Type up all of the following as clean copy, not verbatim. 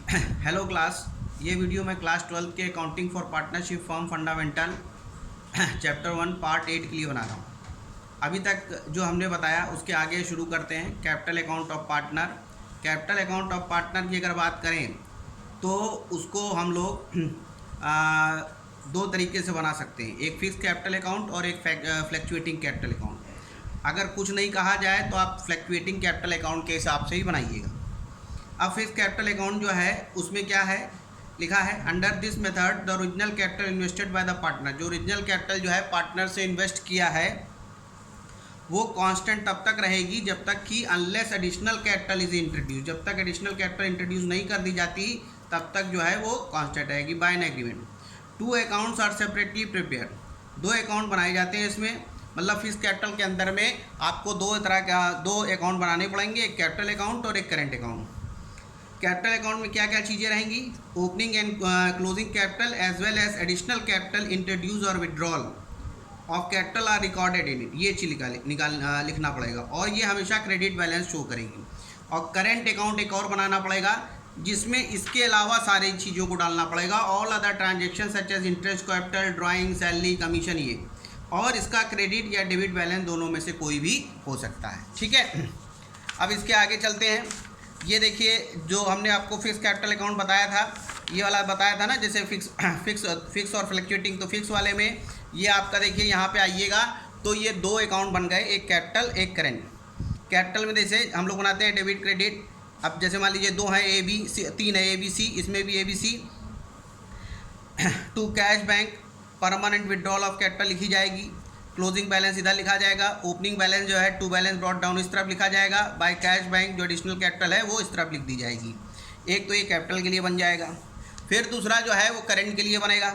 Hello class. ये video मैं class 12 के accounting for partnership firm fundamental chapter 1 part 8 के लिए बना रहा हूँ। अभी तक जो हमने बताया उसके आगे शुरू करते हैं। Capital account of partner. Capital account of partner की अगर बात करें तो उसको हम लोग दो तरीके से बना सकते हैं, एक फिक्स कैपिटल अकाउंट और एक फ्लैक्चुएटिंग कैपिटल अकाउंट। अगर कुछ नहीं कहा जाए तो आप फ्लैक्चुएटिंग कैपिटल अकाउंट के हिसाब से ही बनाइएगा। अब फिक्स कैपिटल अकाउंट जो है उसमें क्या है लिखा है, under this method the original capital invested by the partner. जो ओरिजिनल कैपिटल जो है पार्टनर से इन्वेस्ट किया है वो कांस्टेंट तब तक रहेगी जब तक कि unless additional capital is introduce, जब तक एडिशनल कैपिटल इंट्रोड्यूस नहीं कर दी जाती तब तक जो है वो कांस्टेंट रहेगी by an agreement. Two accounts are separately prepare. दो अकाउंट बनाए जाते हैं इसमें, मतलब फिक्स कैपिटल के अंदर में आपको दो अकाउंट बनाने पड़ेंगे, एक कैपिटल अकाउंट और एक करेंट अकाउंट। कैपिटल अकाउंट में क्या क्या चीज़ें रहेंगी, opening and closing capital as well as additional capital introduce और withdrawal of capital are recorded in it. ये चीज़ लिखना पड़ेगा और ये हमेशा क्रेडिट बैलेंस शो करेगी। और करेंट अकाउंट एक और बनाना पड़ेगा जिसमें इसके अलावा सारी चीज़ों को डालना पड़ेगा, all other transaction such as interest, capital, drawing, salary, commission, ये। और इसका क्रेडिट या डेबिट बैलेंस दोनों में से कोई भी हो सकता है। ठीक है, अब इसके आगे चलते हैं। ये देखिए जो हमने आपको फिक्स कैपिटल अकाउंट बताया था, ये वाला बताया था ना, जैसे फिक्स और फ्लक्चुएटिंग। तो फिक्स वाले में ये आपका देखिए यहाँ पे आइएगा तो ये दो अकाउंट बन गए, एक कैपिटल एक करेंट। कैपिटल में जैसे हम लोग बनाते हैं डेबिट क्रेडिट। अब जैसे मान लीजिए दो हैं ए बी सी, तीन है ए बी सी, इसमें भी A B C. To cash bank, permanent withdrawal of capital लिखी जाएगी। क्लोजिंग बैलेंस इधर लिखा जाएगा। ओपनिंग बैलेंस जो है टू बैलेंस ब्रॉट डाउन इस तरफ लिखा जाएगा। बाय कैश बैंक जो एडिशनल कैपिटल है वो इस तरफ लिख दी जाएगी। एक तो ये कैपिटल के लिए बन जाएगा। फिर दूसरा जो है वो करेंट के लिए बनेगा।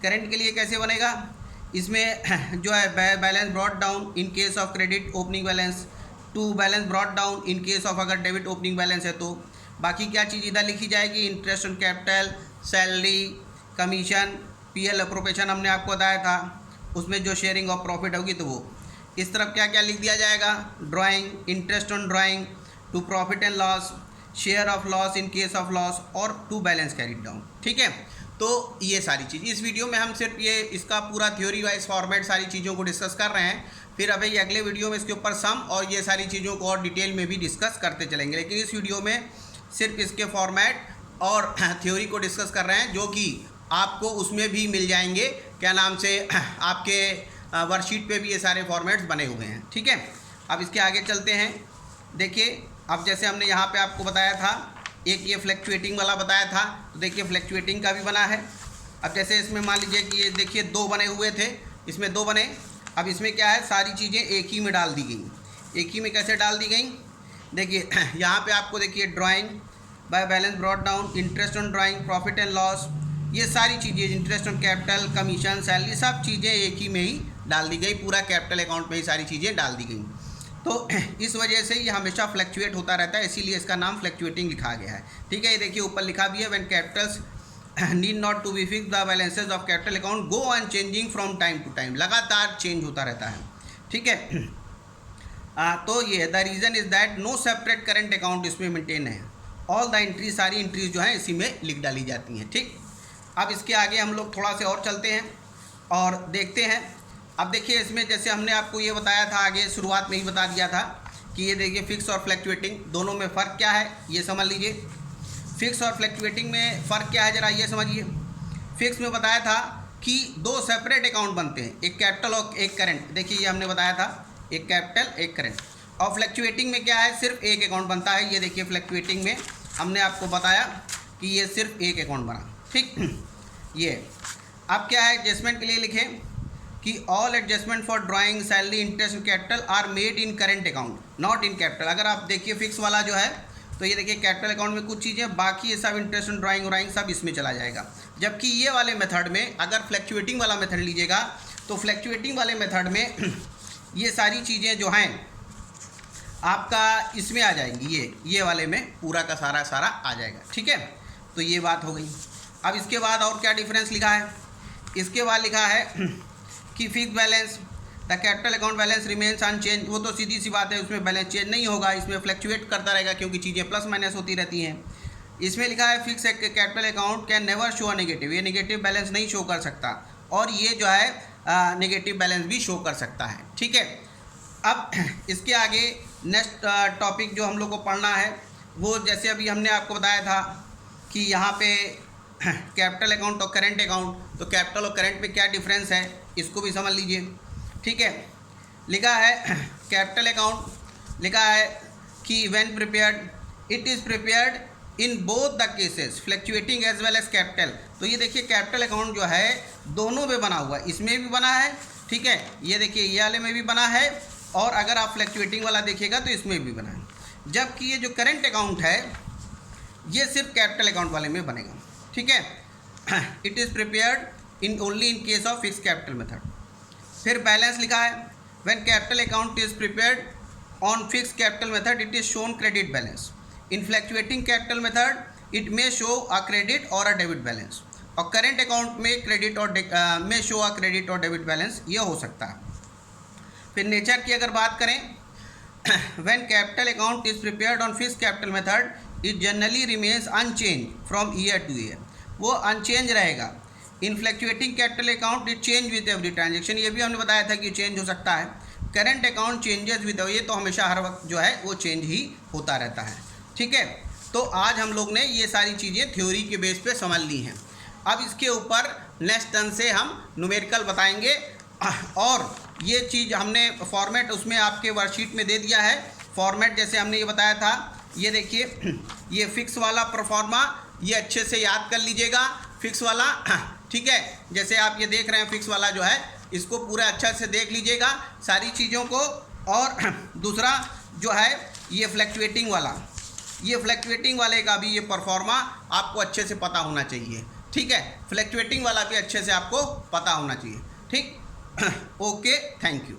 करेंट के लिए कैसे बनेगा, इसमें जो है balance brought down in case of credit opening balance, to balance brought down in case of अगर डेबिट ओपनिंग बैलेंस है तो। बाकी क्या चीज़ इधर लिखी जाएगी, interest on capital, salary, commission, PL appropriation हमने आपको बताया था, उसमें जो शेयरिंग ऑफ प्रॉफिट होगी तो वो। इस तरफ क्या क्या लिख दिया जाएगा, drawing, interest on drawing, to profit and loss, share of loss in case of loss और टू बैलेंस कैरिड डाउन। ठीक है, तो ये सारी चीज़ इस वीडियो में हम सिर्फ ये इसका पूरा थ्योरी वाइज फॉर्मेट सारी चीज़ों को डिस्कस कर रहे हैं। फिर अभी अगले वीडियो में इसके ऊपर सम और ये सारी चीज़ों को और डिटेल में भी डिस्कस करते चलेंगे, लेकिन इस वीडियो में सिर्फ इसके फॉर्मेट और थ्योरी को डिस्कस कर रहे हैं, जो कि आपको उसमें भी मिल जाएंगे, क्या नाम से, आपके वर्कशीट पे भी ये सारे फॉर्मेट्स बने हुए हैं। ठीक है, अब इसके आगे चलते हैं। देखिए अब जैसे हमने यहाँ पे आपको बताया था, एक ये फ्लैक्चुएटिंग वाला बताया था, तो देखिए फ्लैक्चुएटिंग का भी बना है। अब जैसे इसमें मान लीजिए कि ये देखिए दो बने हुए थे, इसमें दो बने। अब इसमें क्या है, सारी चीज़ें एक ही में डाल दी गई। एक ही में कैसे डाल दी गई, देखिए यहाँ पे आपको देखिए drawing by balance brought down, interest on drawing, profit and loss, ये सारी चीज़ें, interest on capital, commission, salary, सब चीज़ें एक ही में ही डाल दी गई। पूरा कैपिटल अकाउंट में ही सारी चीज़ें डाल दी गई। तो इस वजह से ये हमेशा फ्लक्चुएट होता रहता है, इसीलिए इसका नाम फ्लक्चुएटिंग लिखा गया है। ठीक है, ये देखिए ऊपर लिखा भी है, when capitals need not to be fix the balances of capital account go on changing from time to time, लगातार चेंज होता रहता है। ठीक है, तो ये the reason is that no separate current account इसमें मेंटेन है। ऑल द एंट्रीज, सारी एंट्रीज जो हैं इसी में लिख डाली जाती हैं। ठीक, अब इसके आगे हम लोग थोड़ा से और चलते हैं और देखते हैं। अब देखिए इसमें जैसे हमने आपको ये बताया था, आगे शुरुआत में ही बता दिया था कि ये देखिए फिक्स और फ्लक्चुएटिंग दोनों में फ़र्क क्या है, ये समझ लीजिए। फिक्स और फ्लक्चुएटिंग में फ़र्क क्या है, ज़रा ये समझिए। फिक्स में बताया था कि दो सेपरेट अकाउंट बनते हैं, एक कैपिटल और एक करेंट। देखिए ये हमने बताया था, एक कैपिटल एक करेंट। और फ्लक्चुएटिंग में क्या है, सिर्फ एक अकाउंट बनता है। ये देखिए फ्लक्चुएटिंग में हमने आपको बताया कि ये सिर्फ एक अकाउंट बना। ठीक, ये अब क्या है, एडजस्टमेंट के लिए लिखें कि all adjustment for drawing, salary, interest capital R made in current account not in capital. अगर आप देखिए फिक्स वाला जो है तो ये देखिए कैपिटल अकाउंट में कुछ चीज़ें, बाकी ये सब इंटरेस्ट ड्राइंग व्राइंग सब इसमें चला जाएगा। जबकि ये वाले मेथड में अगर फ्लक्चुएटिंग वाला मेथड लीजिएगा तो फ्लक्चुएटिंग वाले मेथड में ये सारी चीज़ें जो हैं आपका इसमें आ जाएंगी, ये वाले में पूरा का सारा आ जाएगा। ठीक है, तो ये बात हो गई। अब इसके बाद और क्या डिफरेंस लिखा है, इसके बाद लिखा है कि fix balance the capital account balance remains unchange. वो तो सीधी सी बात है, उसमें बैलेंस चेंज नहीं होगा, इसमें फ्लक्चुएट करता रहेगा क्योंकि चीज़ें प्लस माइनस होती रहती हैं। इसमें लिखा है fix capital account can never show a negative, ये नेगेटिव बैलेंस नहीं शो कर सकता, और ये जो है नेगेटिव बैलेंस भी शो कर सकता है। ठीक है, अब इसके आगे नेक्स्ट टॉपिक जो हम लोग को पढ़ना है वो, जैसे अभी हमने आपको बताया था कि यहाँ पे कैपिटल अकाउंट और करेंट अकाउंट, तो कैपिटल और करेंट में क्या डिफरेंस है इसको भी समझ लीजिए। ठीक है, लिखा है कैपिटल अकाउंट, लिखा है कि when prepared it is prepared in both the cases fluctuating as well as capital. तो ये देखिए कैपिटल अकाउंट जो है दोनों में बना हुआ है, इसमें भी बना है, ठीक है, ये देखिए ये वाले में भी बना है, और अगर आप फ्लक्चुएटिंग वाला देखिएगा तो इसमें भी बना है। जबकि ये जो करेंट अकाउंट है ये सिर्फ कैपिटल अकाउंट वाले में बनेगा। ठीक है, it is prepared in only in case of fix capital method. फिर बैलेंस लिखा है when capital account is prepared on fix capital method it is shown credit balance. In fluctuating capital method it may show a credit और a debit balance, और current account में credit और में show a credit और debit balance ये हो सकता है। फिर नेचर की अगर बात करें, when capital account is prepared on fix capital method it generally remains unchange from year to year, वो अनचेंज रहेगा। In fluctuating capital account it change with every transaction, ये भी हमने बताया था कि चेंज हो सकता है। करेंट अकाउंट चेंजेस विद, ये तो हमेशा हर वक्त जो है वो चेंज ही होता रहता है। ठीक है, तो आज हम लोग ने ये सारी चीज़ें थ्योरी के बेस पे समझ ली हैं। अब इसके ऊपर नेक्स्ट टर्न से हम न्यूमेरिकल बताएंगे, और ये चीज़ हमने फॉर्मेट उसमें आपके वर्कशीट में दे दिया है। फॉर्मेट जैसे हमने ये बताया था, ये देखिए ये फिक्स वाला प्रोफॉर्मा, ये अच्छे से याद कर लीजिएगा फिक्स वाला। ठीक है, जैसे आप ये देख रहे हैं फिक्स वाला जो है, इसको पूरा अच्छा से देख लीजिएगा सारी चीज़ों को। और दूसरा जो है ये फ्लक्चुएटिंग वाला, ये फ्लक्चुएटिंग वाले का भी ये परफॉर्मा आपको अच्छे से पता होना चाहिए। ठीक है, फ्लक्चुएटिंग वाला भी अच्छे से आपको पता होना चाहिए। ठीक, ओके, थैंक यू।